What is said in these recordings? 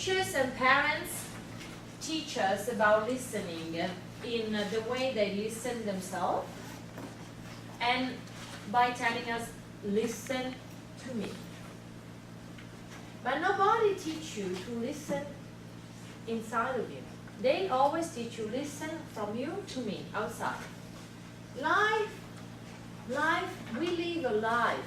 teachers and parents teach us about listening in the way they listen themselves and by telling us, listen to me. But nobody teach you to listen inside of you. They always teach you, listen from you to me, outside. Life, we live a life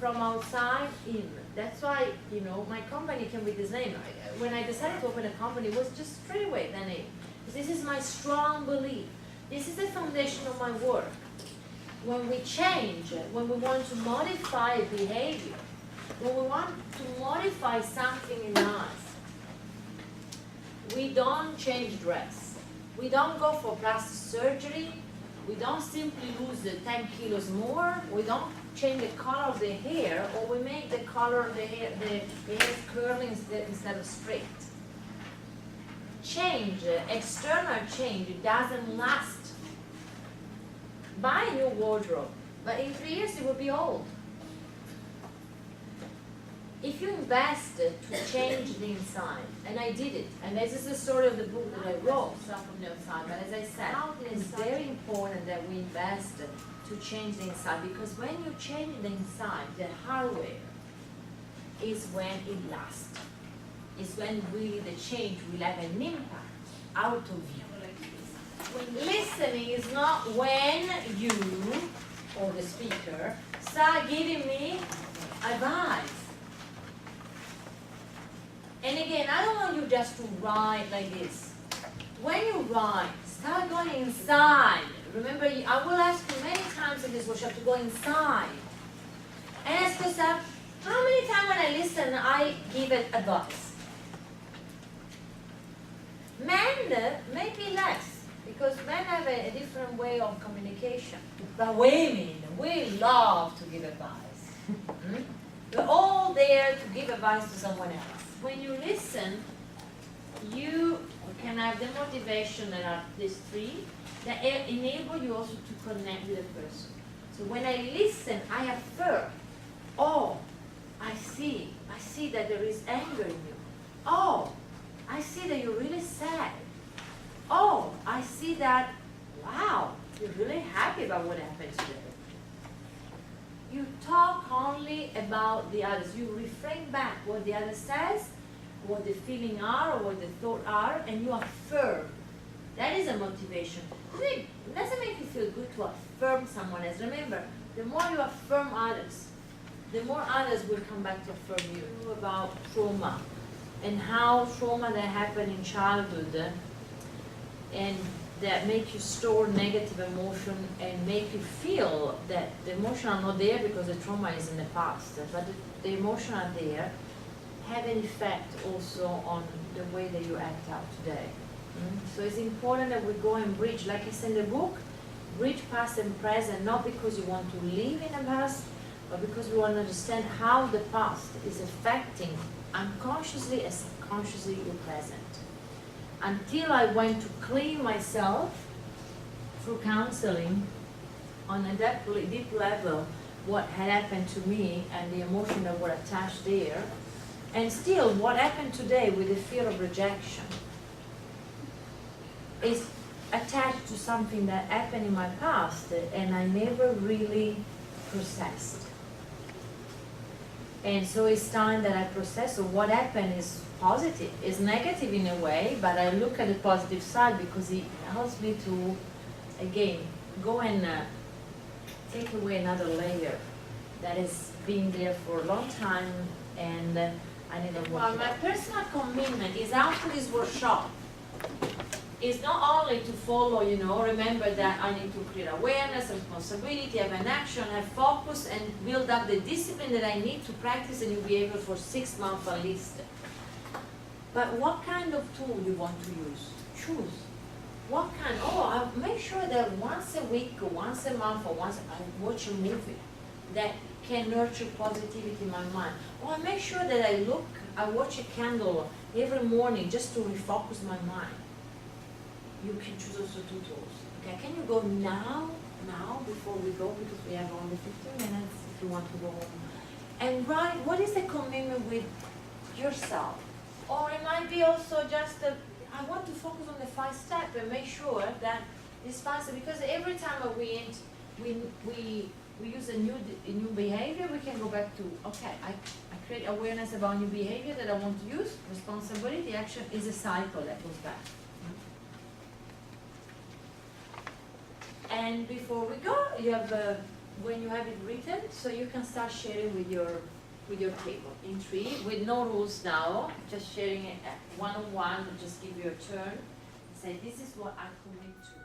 from outside in. That's why, you know, my company came with this name. When I decided to open a company, it was just straight away the name. This is my strong belief. This is the foundation of my work. When we change, when we want to modify behavior, when we want to modify something in us, we don't change dress. We don't go for plastic surgery. We don't simply lose the 10 kilos more. We don't change the color of the hair, or we make the color of the hair curling instead of straight. Change, external change, it doesn't last. Buy a new wardrobe, but in 3 years it will be old. If you invest to change the inside, and I did it, and this is the story of the book that I wrote, Stuff from the Outside, but as I said, it's very important that we invest to change the inside, because when you change the inside, the hardware is when it lasts. It's when really the change will have an impact out of you. When listening is not when you, or the speaker, start giving me advice. And again, I don't want you just to write like this. When you write, start going inside. Remember, I will ask you many times in this workshop to go inside. And ask yourself, how many times when I listen, I give it advice? Men, maybe less, because men have a different way of communication. But women, we love to give advice. We're all there to give advice to someone else. When you listen, you can have the motivation that are these three that enable you also to connect with a person. So when I listen, I affirm, oh, I see that there is anger in you. Oh, I see that you're really sad. Oh, I see that, wow, you're really happy about what happened today. You talk only about the others. You refrain back what the other says, what the feeling are, or what the thought are, and you affirm. That is a motivation. It doesn't make you feel good to affirm someone else. Remember, the more you affirm others, the more others will come back to affirm you. About trauma and how trauma that happened in childhood and that make you store negative emotion and make you feel that the emotion are not there because the trauma is in the past, but the emotion are there, have an effect also on the way that you act out today. So it's important that we go and bridge, like I said in the book, bridge past and present, not because you want to live in the past, but because we want to understand how the past is affecting unconsciously and subconsciously your present. Until I went to clean myself through counseling on a deep level, what had happened to me and the emotion that were attached there, and still what happened today with the fear of rejection is attached to something that happened in my past and I never really processed. And so it's time that I process. So what happened is positive. It's negative in a way, but I look at the positive side because it helps me to, again, go and take away another layer that has been there for a long time, and I need to work. Well, my personal commitment is after this workshop is not only to follow, remember that I need to create awareness, responsibility, have an action, have focus, and build up the discipline that I need to practice, and you'll be able for 6 months at least. But what kind of tool you want to use? Choose. What kind? I'll make sure that once a week or once a month or once I watch a movie that can nurture positivity in my mind. Or I make sure that I watch a candle every morning just to refocus my mind. You can choose also 2 tools. Okay, can you go now before we go, because we have only 15 minutes if you want to go home. And write, what is the commitment with yourself? Or it might be also just I want to focus on the 5 steps and make sure that this 5 steps, because every time we use a new behavior, we can go back to, okay, I create awareness about new behavior that I want to use, responsibility, action is a cycle that goes back. And before we go, you have when you have it written, so you can start sharing with your table in 3 with no rules now, just sharing it one-on-one, just give you a turn and say, this is what I commit to.